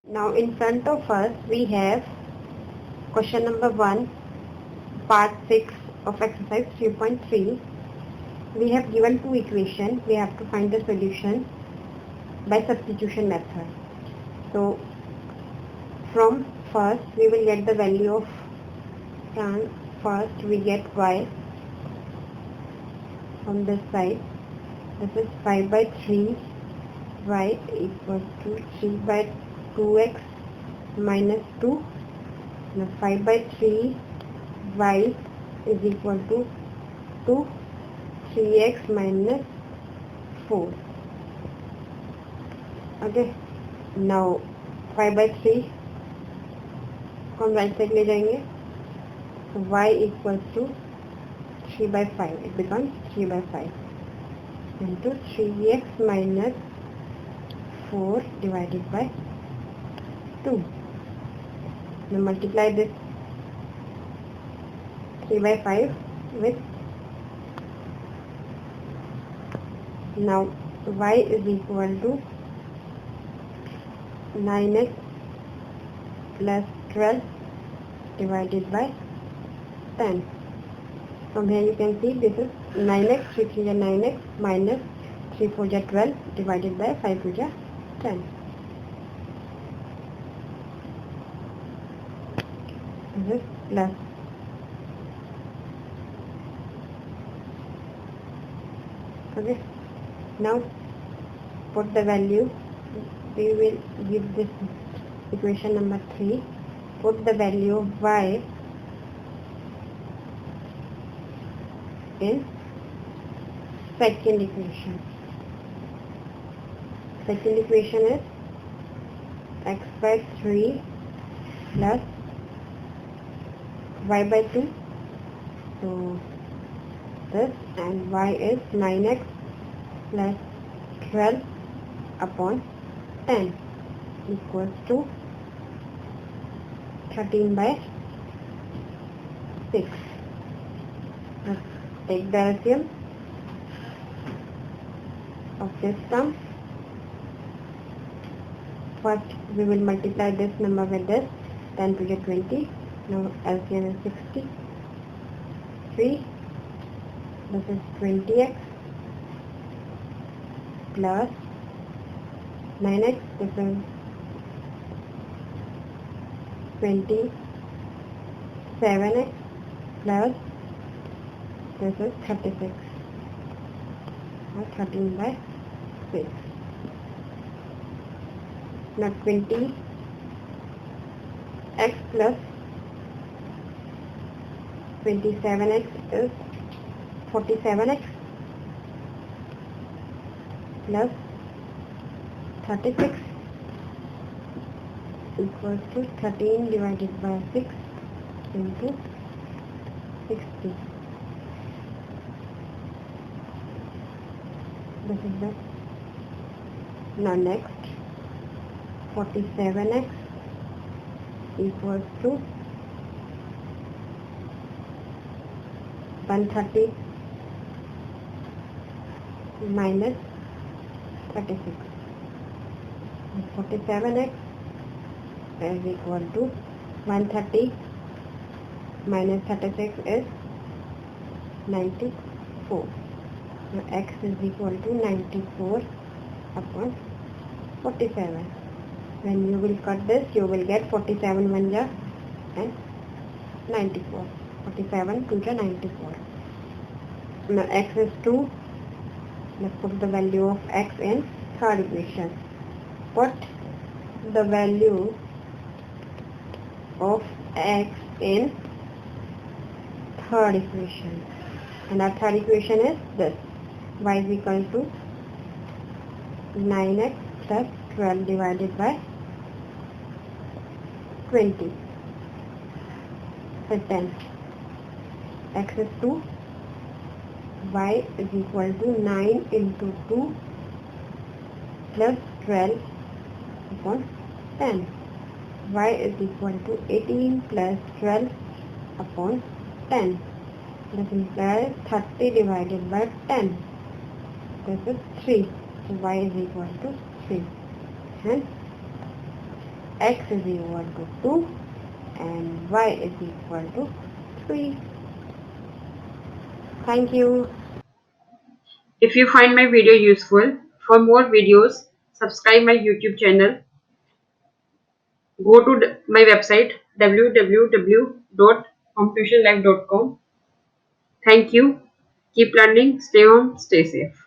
Now in front of us we have question number 1, part 6 of exercise 3.3. We have given two equations. We have to find the solution by substitution method. So from first we will get the value of first we get y on this side. This is 5 by 3 y equals to 3 by 2x minus 2. Now 5 by 3 y is equal to 2 3x minus 4. Okay, now 5 by 3 को हम right side ले जाएंगे. So y equals to 3 by 5. It becomes 3 by 5 into 3x minus 4 divided by 2. Now multiply this 3 by 5 with, now y is equal to 9x plus 12 divided by 10. From here you can see this is 9x, 3 3 is 9x minus 3 4 is 12 divided by 5 2 is 10. This is plus. Okay, now put the value. We will give this equation number 3. Put the value of y in second equation. Second equation is x by 3 plus y by 2. So this, and y is 9x plus 12 upon 10 equals to 13 by 6. Let's take the LCM of this sum. First we will multiply this number with this. 10 to the 20. Now LCM is 63. This is 20x plus 9x. This is 27x plus this is 36. 13 by 6. Now 20x plus 27x is 47x plus 36 equals to 13 divided by 6 into 60. This is the, now next 47x equals to 130 minus 36. 47x is equal to 130 minus 36 is 94. Now x is equal to 94 upon 47. When you will cut this, you will get 47 1 and 94. 47 2 94. Now x is 2. Let's put the value of x in third equation. Put the value of x in third equation. And our third equation is this. Y is equal to 9x plus 12 divided by 20. So 10. X is 2. Y is equal to 9 into 2 plus 12 upon 10. Y is equal to 18 plus 12 upon 10. This implies 30 divided by 10. This is 3. So y is equal to 3. And x is equal to 2 and y is equal to 3. Thank you. If you find my video useful, for more videos, subscribe my YouTube channel. Go to my website www.hometuitionlive.com. Thank you. Keep learning. Stay home. Stay safe.